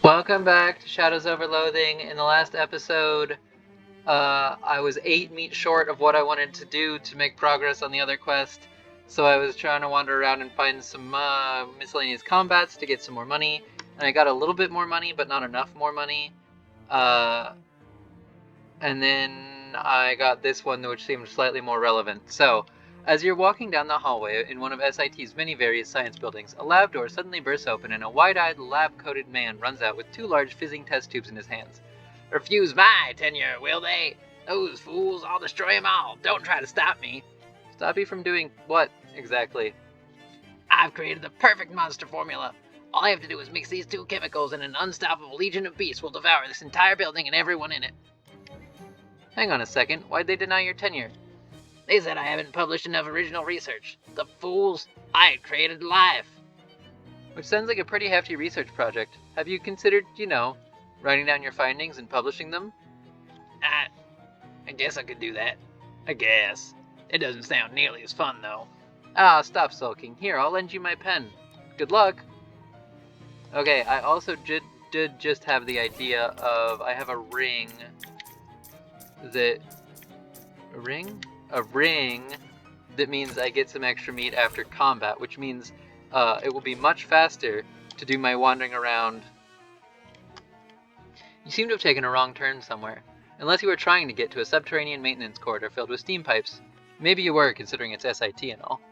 Welcome back to Shadows Over Loathing. In the last episode, I was 8 meat short of what I wanted to do to make progress on the other quest, so I was trying to wander around and find some miscellaneous combats to get some more money, and I got a little bit more money, but not enough more money. And then I got this one, which seemed slightly more relevant. So, as you're walking down the hallway in one of SIT's many various science buildings, a lab door suddenly bursts open and a wide-eyed, lab-coated man runs out with 2 large fizzing test tubes in his hands. "Refuse my tenure, will they? Those fools, I'll destroy them all. Don't try to stop me." "Stop you from doing what, exactly?" "I've created the perfect monster formula. All I have to do is mix these 2 chemicals and an unstoppable legion of beasts will devour this entire building and everyone in it." "Hang on a second, why'd they deny your tenure?" "They said I haven't published enough original research. The fools! I had created life." Which sounds like a pretty hefty research project. Have you considered, writing down your findings and publishing them? I guess I could do that. I guess. It doesn't sound nearly as fun, though. Ah, stop sulking. Here, I'll lend you my pen. Good luck. Okay, I also did just have the idea of, I have a ring that... A ring? A ring that means I get some extra meat after combat, which means it will be much faster to do my wandering around. You seem to have taken a wrong turn somewhere, unless you were trying to get to a subterranean maintenance corridor filled with steam pipes. Maybe you were, considering it's SIT and all.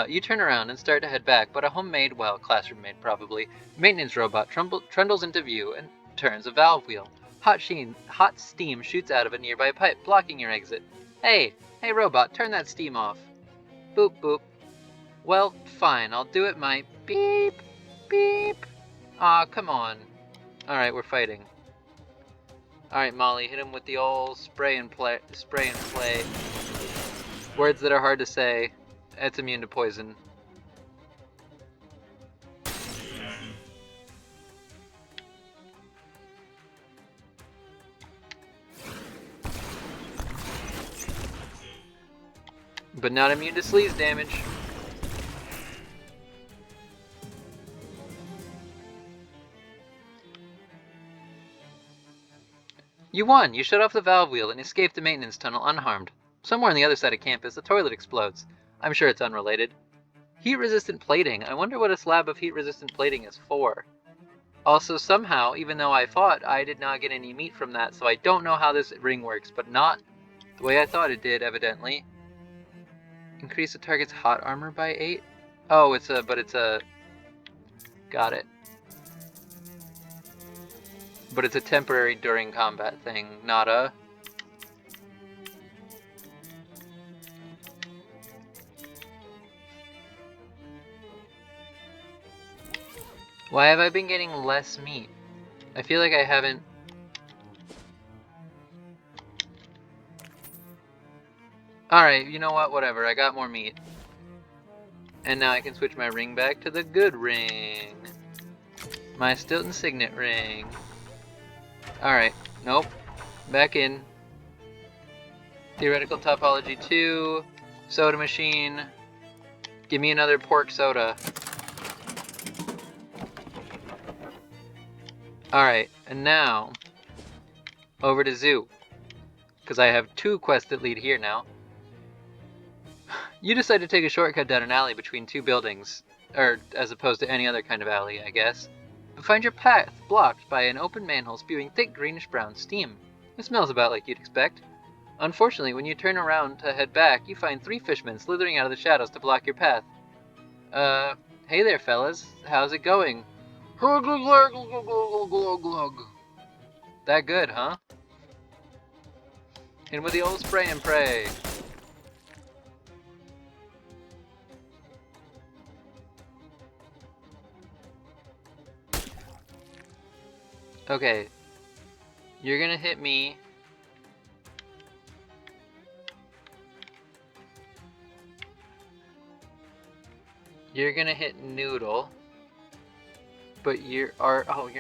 You turn around and start to head back, but a homemade, well, classroom-made probably, maintenance robot trundles into view and turns a valve wheel. Hot steam shoots out of a nearby pipe, blocking your exit. Hey, robot, turn that steam off." "Boop, boop." "Well, fine, I'll do it my beep, beep." Aw, come on. Alright, we're fighting. Alright, Molly, hit him with the old spray and play. Words that are hard to say. It's immune to poison. But not immune to sleaze damage. You won! You shut off the valve wheel and escaped the maintenance tunnel unharmed. Somewhere on the other side of campus, a toilet explodes. I'm sure it's unrelated. Heat-resistant plating. I wonder what a slab of heat-resistant plating is for. Also, somehow, even though I fought, I did not get any meat from that, so I don't know how this ring works, but not the way I thought it did, evidently. Increase the target's hot armor by 8? Oh, it's a... Got it. But it's a temporary during combat thing, not a... Why have I been getting less meat? I feel like I haven't... Alright, you know what? Whatever, I got more meat. And now I can switch my ring back to the good ring. My Stilton Signet ring. Alright, nope. Back in. Theoretical Topology 2. Soda machine. Give me another pork soda. Alright, and now, over to Zoo. Because I have 2 quests that lead here now. You decide to take a shortcut down an alley between 2 buildings. Or, as opposed to any other kind of alley, I guess. But find your path blocked by an open manhole spewing thick greenish-brown steam. It smells about like you'd expect. Unfortunately, when you turn around to head back, you find 3 fishmen slithering out of the shadows to block your path. Hey there, fellas. How's it going? That good, huh? In with the old spray and pray. Okay. You're gonna hit me. You're gonna hit Noodle. But you're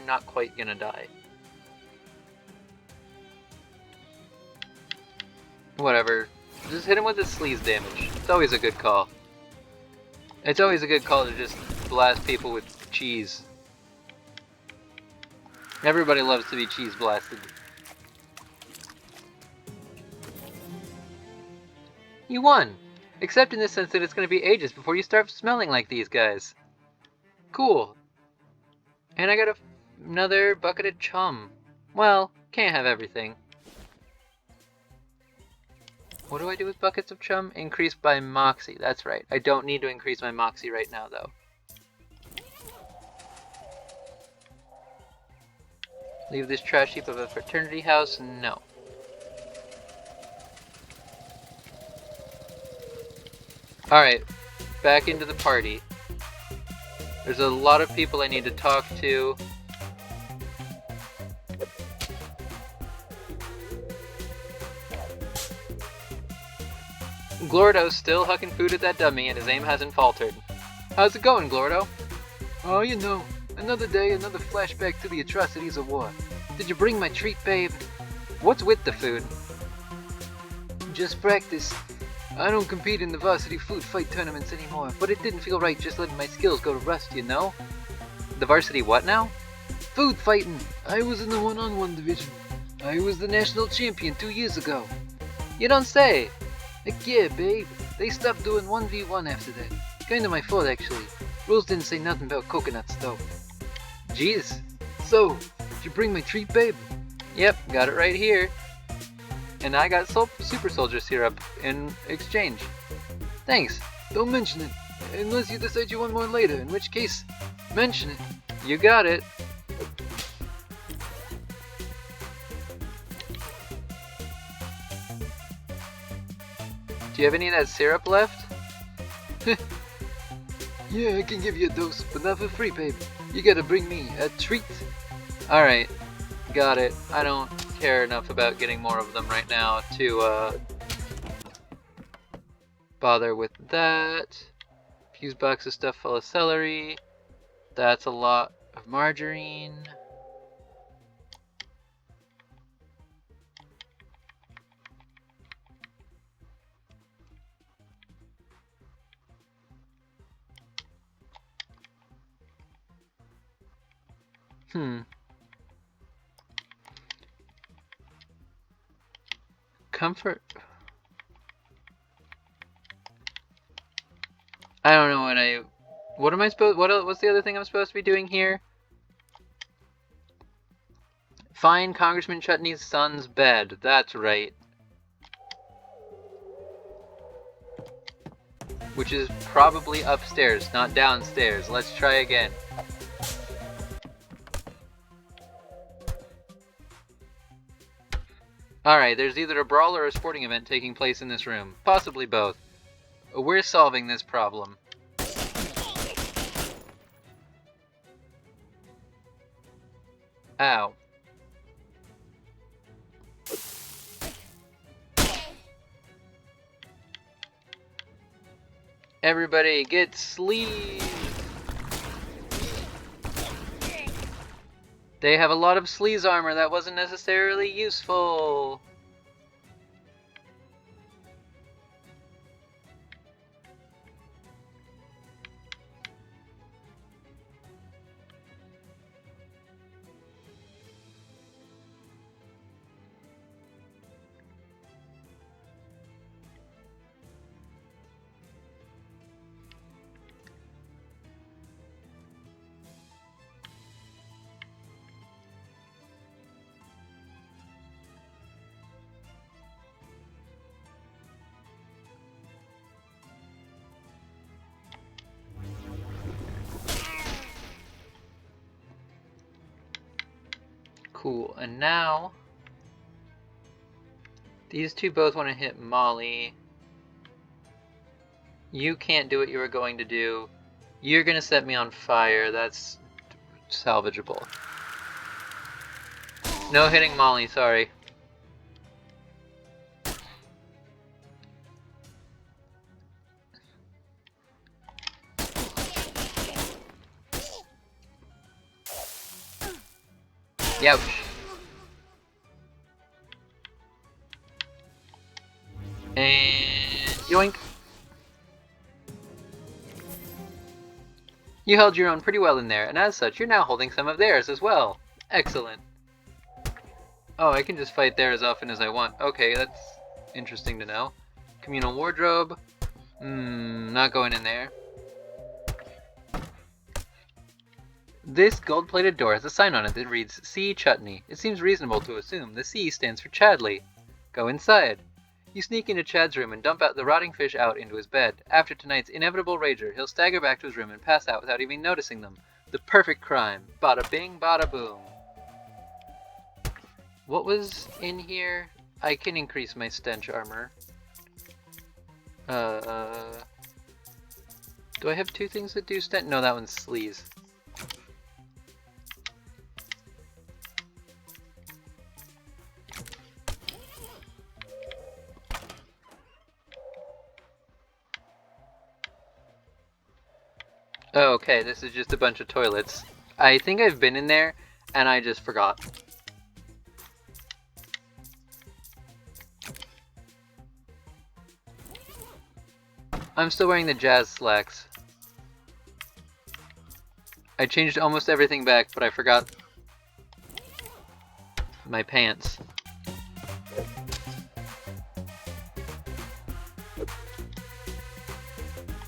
not quite gonna die. Whatever. Just hit him with the sleaze damage. It's always a good call. It's always a good call to just blast people with cheese. Everybody loves to be cheese blasted. You won! Except in the sense that it's going to be ages before you start smelling like these guys. Cool. And I got another bucket of chum. Well, can't have everything. What do I do with buckets of chum? Increased by moxie. That's right. I don't need to increase my moxie right now, though. Leave this trash heap of a fraternity house? No. Alright, back into the party. There's a lot of people I need to talk to. Glordo's still hucking food at that dummy and his aim hasn't faltered. How's it going, Glordo? Oh, you know, another day, another flashback to the atrocities of war. Did you bring my treat, babe? What's with the food? Just practice. I don't compete in the varsity food fight tournaments anymore, but it didn't feel right just letting my skills go to rust, you know? The varsity what now? Food fighting. I was in the one-on-one division. I was the national champion 2 years ago. You don't say. Heck yeah, babe. They stopped doing 1v1 after that. Kinda my fault, actually. Rules didn't say nothing about coconuts, though. Jeez. So, did you bring my treat, babe? Yep, got it right here. And I got super soldier syrup in exchange. Thanks. Don't mention it. Unless you decide you want more later, in which case, mention it. You got it. Do you have any of that syrup left? Yeah, I can give you a dose, but not for free, babe. You gotta bring me a treat. Alright, got it. I don't care enough about getting more of them right now to bother with that. Fuse box of stuff full of celery. That's a lot of margarine. Comfort. I don't know what am I supposed, what's the other thing I'm supposed to be doing here? Find Congressman Chutney's son's bed. That's right. Which is probably upstairs, not downstairs. Let's try again. Alright, there's either a brawl or a sporting event taking place in this room. Possibly both. We're solving this problem. Ow. Everybody get sleeve! They have a lot of sleaze armor that wasn't necessarily useful. Cool, and now these two both want to hit Molly. You can't do what you were going to do. You're gonna set me on fire. That's salvageable. No hitting Molly, sorry. Youch. And yoink. You held your own pretty well in there, and as such, you're now holding some of theirs as well. Excellent. Oh, I can just fight there as often as I want. Okay, that's interesting to know. Communal wardrobe. Not going in there. This gold-plated door has a sign on it that reads C. Chutney. It seems reasonable to assume the C stands for Chadley. Go inside. You sneak into Chad's room and dump out the rotting fish out into his bed. After tonight's inevitable rager, he'll stagger back to his room and pass out without even noticing them. The perfect crime. Bada bing, bada boom. What was in here? I can increase my stench armor. Do I have two things that do stench? No, that one's sleaze. Oh, okay, this is just a bunch of toilets. I think I've been in there, and I just forgot. I'm still wearing the jazz slacks. I changed almost everything back, but I forgot my pants.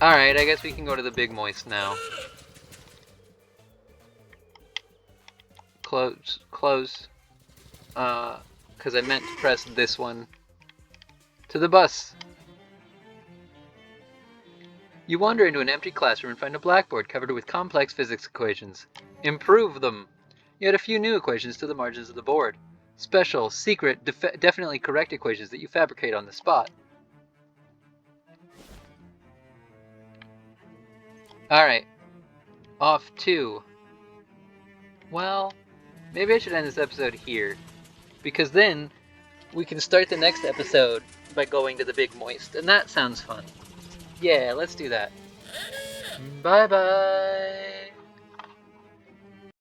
Alright, I guess we can go to the Big Moist now. Close. Because I meant to press this one. To the bus! You wander into an empty classroom and find a blackboard covered with complex physics equations. Improve them! You add a few new equations to the margins of the board. Special, secret, definitely correct equations that you fabricate on the spot. Alright. Off to... Well, maybe I should end this episode here. Because then, we can start the next episode by going to the Big Moist. And that sounds fun. Yeah, let's do that. Bye-bye!